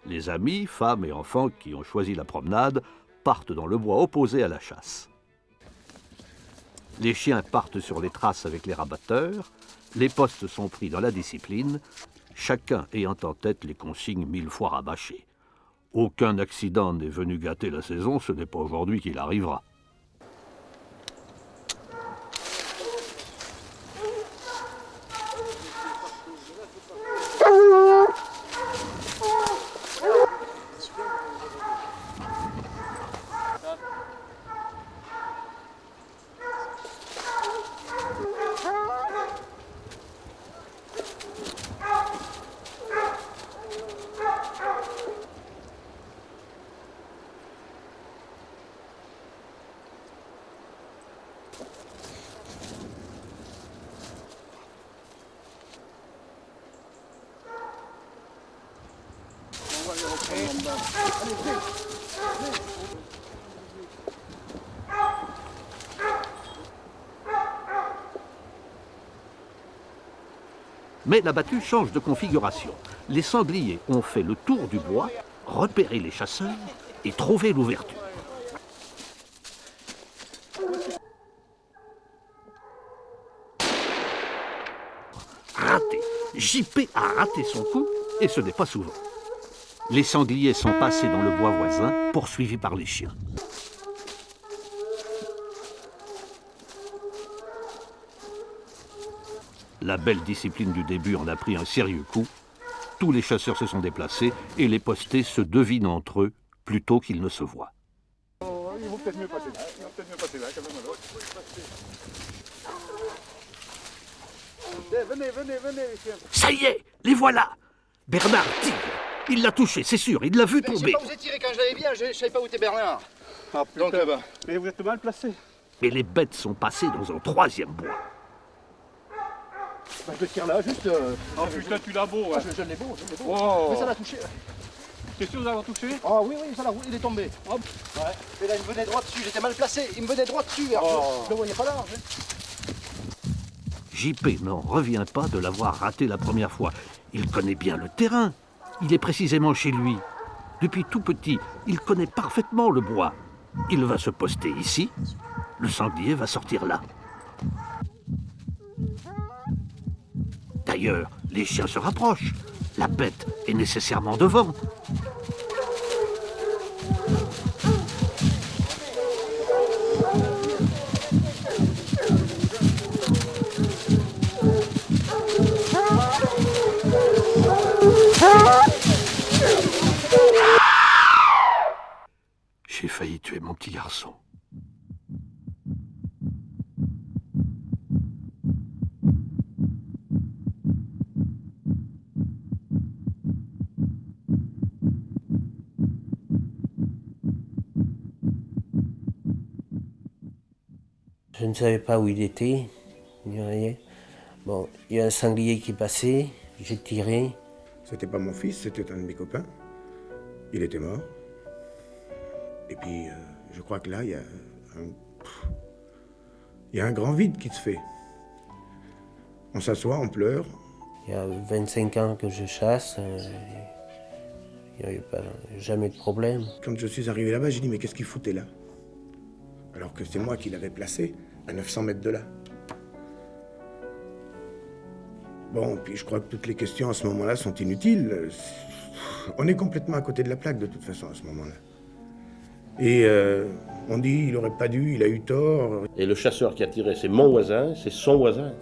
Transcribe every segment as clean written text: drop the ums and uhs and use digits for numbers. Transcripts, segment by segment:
Les amis, femmes et enfants qui ont choisi la promenade partent dans le bois opposé à la chasse. Les chiens partent sur les traces avec les rabatteurs, les postes sont pris dans la discipline, chacun ayant en tête les consignes 1000 fois rabâchées. Aucun accident n'est venu gâter la saison, ce n'est pas aujourd'hui qu'il arrivera. Mais la battue change de configuration. Les sangliers ont fait le tour du bois, repéré les chasseurs et trouvé l'ouverture. Raté. JP a raté son coup, et ce n'est pas souvent. Les sangliers sont passés dans le bois voisin, poursuivis par les chiens. La belle discipline du début en a pris un sérieux coup. Tous les chasseurs se sont déplacés et les postés se devinent entre eux plutôt qu'ils ne se voient. Ils vont peut-être mieux passer là. Ils vont peut-être mieux passer là quand même. Venez, les chiens. Ça y est, les voilà. Bernard tire. Il l'a touché, c'est sûr, il l'a vu tomber. Je sais pas où vous êtes tiré quand je l'avais bien, je savais pas où était Bernard. Ah putain. Donc là-bas. Mais vous êtes mal placé. Mais les bêtes sont passées dans un troisième bois. Bah, je le tire là, juste. Oh putain, tu l'as beau. Ouais. Je l'ai beau, Oh. Mais ça l'a touché. T'es sûr d'avoir touché? Ah oui, ça l'a, il est tombé. Hop. Ouais. Et là, il me venait droit dessus, j'étais mal placé, il me venait droit dessus. Je le voyais pas large. JP n'en revient pas de l'avoir raté la première fois. Il connaît bien le terrain. Il est précisément chez lui. Depuis tout petit, il connaît parfaitement le bois. Il va se poster ici. Le sanglier va sortir là. D'ailleurs, les chiens se rapprochent. La bête est nécessairement devant. J'ai failli tuer mon petit garçon. Je ne savais pas où il était, ni rien. Bon, il y a un sanglier qui passait, j'ai tiré. C'était pas mon fils, c'était un de mes copains. Il était mort. Et puis, je crois que là, il y a un grand vide qui se fait. On s'assoit, on pleure. Il y a 25 ans que je chasse, il n'y avait jamais de problème. Quand je suis arrivé là-bas, j'ai dit, mais qu'est-ce qu'il foutait là? Alors que c'est moi qui l'avais placé, à 900 mètres de là. Bon, puis je crois que toutes les questions à ce moment-là sont inutiles. On est complètement à côté de la plaque, de toute façon, à ce moment-là. Et on dit, il n'aurait pas dû, il a eu tort. Et le chasseur qui a tiré, c'est mon voisin, c'est son voisin.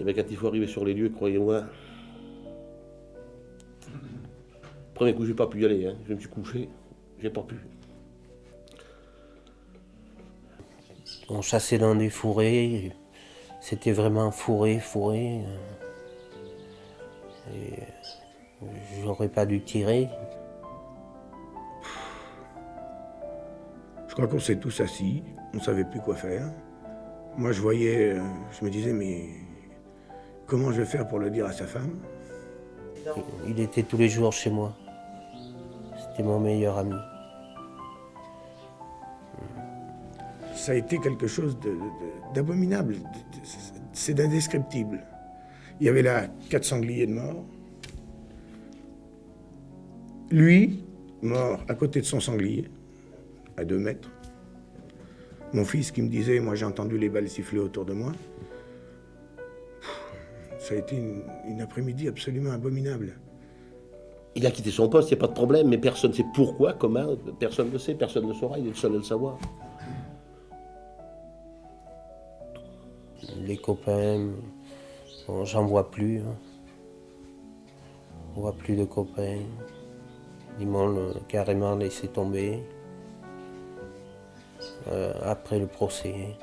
Et bien quand il faut arriver sur les lieux, croyez-moi, premier coup, j'ai pas pu y aller, hein. Je me suis couché, j'ai pas pu. On chassait dans des fourrés, c'était vraiment fourré. Et j'aurais pas dû tirer. Je crois qu'on s'est tous assis, on savait plus quoi faire. Moi, je voyais, je me disais, mais comment je vais faire pour le dire à sa femme? Il était tous les jours chez moi. C'était mon meilleur ami. Ça a été quelque chose d'abominable, c'est d'indescriptible. Il y avait là 4 sangliers de mort, Lui, mort à côté de son sanglier, à 2 mètres. Mon fils qui me disait, moi j'ai entendu les balles siffler autour de moi. Ça a été une après-midi absolument abominable. Il a quitté son poste, il n'y a pas de problème, mais personne ne sait pourquoi, comment, personne ne le sait, personne ne le saura, il est le seul à le savoir. Les copains, bon, j'en vois plus. On voit plus de copains. Ils m'ont carrément laissé tomber. Après le procès.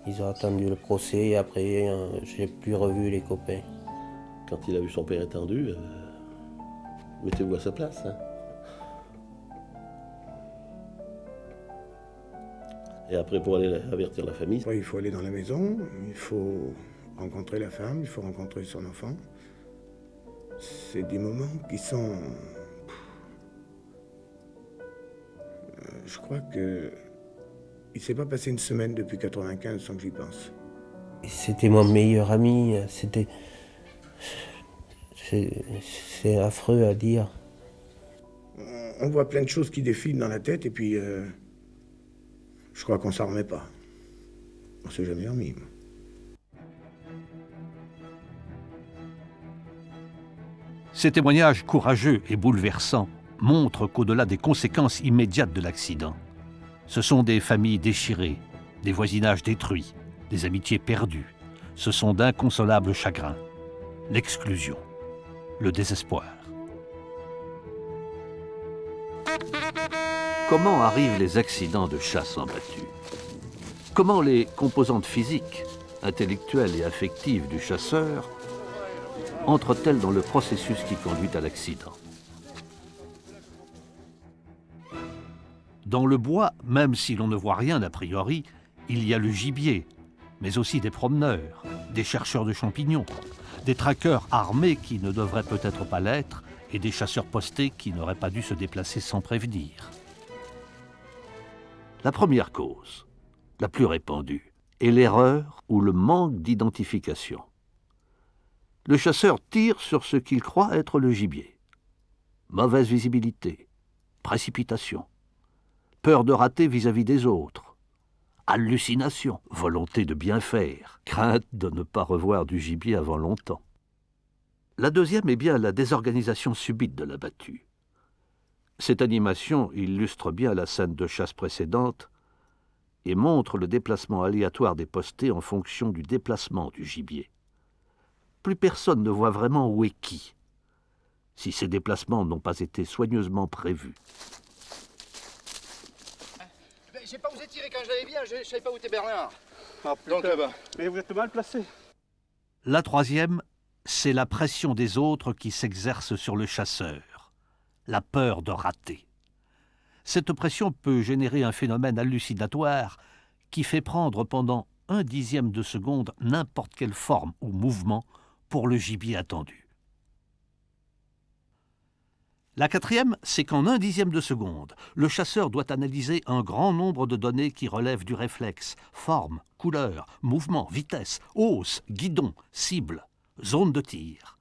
Ils ont attendu le procès et après, j'ai plus revu les copains. Quand il a vu son père étendu, mettez-vous à sa place. Hein. Et après, pour aller avertir la famille. Après, il faut aller dans la maison, il faut rencontrer la femme, il faut rencontrer son enfant. C'est des moments qui sont... je crois que... il ne s'est pas passé une semaine depuis 95 sans que j'y pense. C'était mon meilleur ami, c'est affreux à dire. On voit plein de choses qui défilent dans la tête et puis... je crois qu'on s'en remet pas. On s'est jamais remis. Ces témoignages courageux et bouleversants montrent qu'au-delà des conséquences immédiates de l'accident, ce sont des familles déchirées, des voisinages détruits, des amitiés perdues. Ce sont d'inconsolables chagrins, l'exclusion, le désespoir. Comment arrivent les accidents de chasse en battue? Comment les composantes physiques, intellectuelles et affectives du chasseur entrent-elles dans le processus qui conduit à l'accident? Dans le bois, même si l'on ne voit rien a priori, il y a le gibier, mais aussi des promeneurs, des chercheurs de champignons, des traqueurs armés qui ne devraient peut-être pas l'être et des chasseurs postés qui n'auraient pas dû se déplacer sans prévenir. La première cause, la plus répandue, est l'erreur ou le manque d'identification. Le chasseur tire sur ce qu'il croit être le gibier. Mauvaise visibilité, précipitation, peur de rater vis-à-vis des autres, hallucination, volonté de bien faire, crainte de ne pas revoir du gibier avant longtemps. La deuxième est bien la désorganisation subite de la battue. Cette animation illustre bien la scène de chasse précédente et montre le déplacement aléatoire des postés en fonction du déplacement du gibier. Plus personne ne voit vraiment où est qui, si ces déplacements n'ont pas été soigneusement prévus. Je sais pas où vous êtes tiré quand je l'avais bien, je savais pas où était Bernard. Ah putain, donc, mais vous êtes mal placé. La troisième, c'est la pression des autres qui s'exerce sur le chasseur, la peur de rater. Cette pression peut générer un phénomène hallucinatoire qui fait prendre pendant 1/10 de seconde n'importe quelle forme ou mouvement pour le gibier attendu. La quatrième, c'est qu'en 1/10 de seconde, le chasseur doit analyser un grand nombre de données qui relèvent du réflexe, forme, couleur, mouvement, vitesse, hausse, guidon, cible, zone de tir.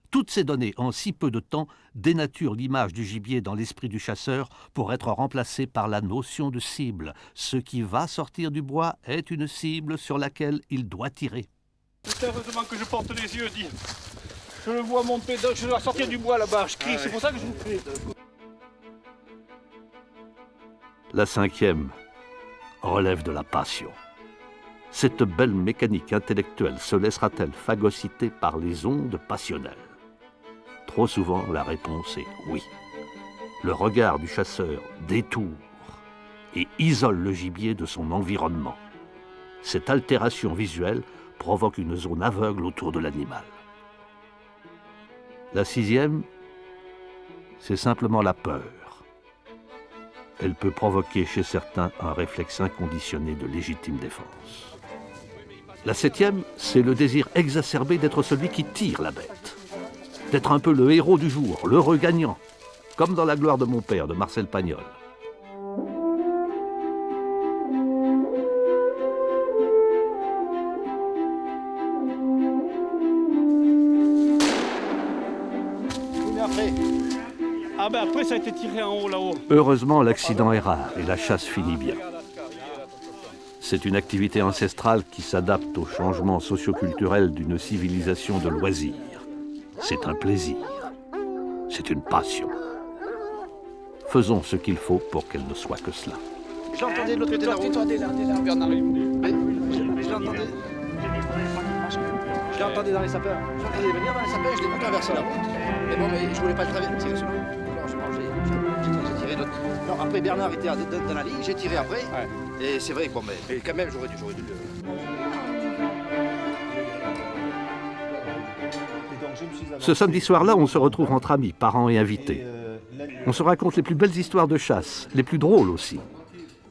Toutes ces données, en si peu de temps, dénaturent l'image du gibier dans l'esprit du chasseur pour être remplacée par la notion de cible. Ce qui va sortir du bois est une cible sur laquelle il doit tirer. C'est heureusement que je porte les yeux, dis. Je le vois monter, je dois sortir du bois là-bas, je crie, c'est pour ça que je vous fais. La cinquième relève de la passion. Cette belle mécanique intellectuelle se laissera-t-elle phagocyter par les ondes passionnelles? Trop souvent, la réponse est oui. Le regard du chasseur détourne et isole le gibier de son environnement. Cette altération visuelle provoque une zone aveugle autour de l'animal. La sixième, c'est simplement la peur. Elle peut provoquer chez certains un réflexe inconditionné de légitime défense. La septième, c'est le désir exacerbé d'être celui qui tire la bête. D'être un peu le héros du jour, l'heureux gagnant, comme dans La gloire de mon père de Marcel Pagnol. Mais après, Ah ben après ça a été tiré en haut là-haut. Heureusement, l'accident est rare et la chasse finit bien. C'est une activité ancestrale qui s'adapte aux changements socioculturels d'une civilisation de loisirs. C'est un plaisir. C'est une passion. Faisons ce qu'il faut pour qu'elle ne soit que cela. Je l'entendais de l'autre côté de la route. Bernard, je l'entendais. Je l'entendais dans les sapeurs. Je l'entendais venir dans les sapeurs, je l'ai vu traverser la route. Mais bon, mais je voulais pas le traverser sur lui. Alors j'ai tiré d'autres. Non, après Bernard était dans la ligne, j'ai tiré après. Ouais. Et c'est vrai que bon, mais quand même, j'aurais dû le. Ce samedi soir-là, on se retrouve entre amis, parents et invités. On se raconte les plus belles histoires de chasse, les plus drôles aussi,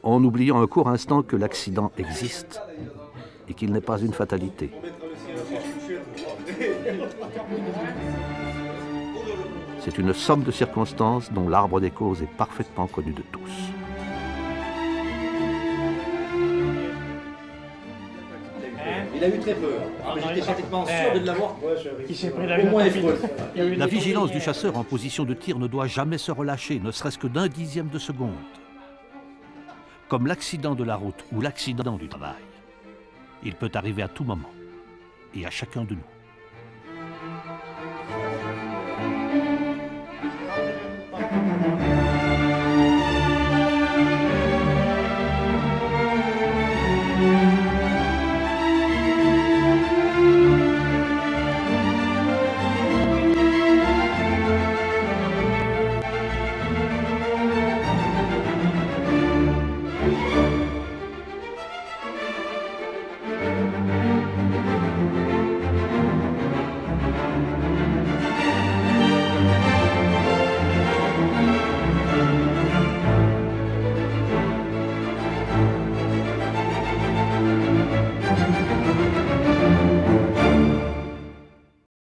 en oubliant un court instant que l'accident existe et qu'il n'est pas une fatalité. C'est une somme de circonstances dont l'arbre des causes est parfaitement connu de tous. Il a eu très peur. J'étais pratiquement sûr de l'avoir. Il s'est pris la vitamine. La vigilance du chasseur en position de tir ne doit jamais se relâcher, ne serait-ce que d'un dixième de seconde. Comme l'accident de la route ou l'accident du travail, il peut arriver à tout moment et à chacun de nous.